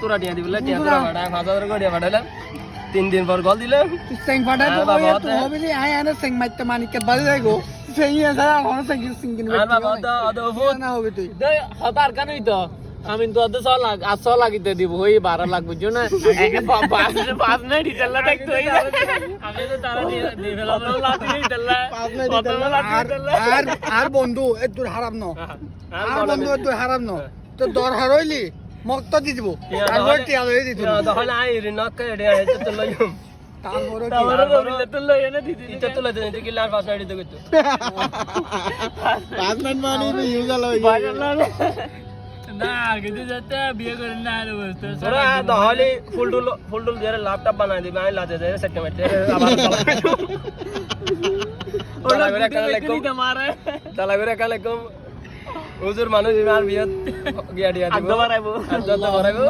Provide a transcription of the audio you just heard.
তোরা টিয়া দিবলে টিয়া তোরা ভাড়া 5000 করে টিয়া পাঠাইলাম 3 দিন পর কল দিলাম সেং ফাটা তো তো হবে নি আই আনে সেং মাইতে মানিকে বাজে যাইগো সেং এসা হন সেং সিঙ্গিন আর বাবা তো ফুট না হবে তুই দে হতার কানই তো আমি তো অত 100 লাখ 800 লাগিতে দিব ওই 12 লাখ বুঝছো না পাঁচ না ডিটেলটা দেখতে হই আমি তো তারা দিয়ে ফেলাম লাখ ডিটেলটা আর বন্ধু এ তোর হারাম ন আর বন্ধু তোর হারাম ন তো দর হারইলি মক্ত দি দিব তারপর টিয়া লই দিত তখন আই রে নক রে তো লইম তারপরে তো লই এনে দিদি ইটা তো লইতে দিতে কিলার পাস নাইতে কইতো 5 মিনিট মানে ইউজ লই না কিন্তু যেতে বিয়ে করে না আর বলতো ওরা তাহলে ফুলটুল দিয়ে ল্যাপটপ বানাই দিবে আমি লাতে দেয় সেট মেটে আবার ওরা তালা করে কালেকুম হুজুর মানুষ আর বিয়ে গিয়া দিয়া দিব আদা বাড়াইবো আদা বাড়াইবো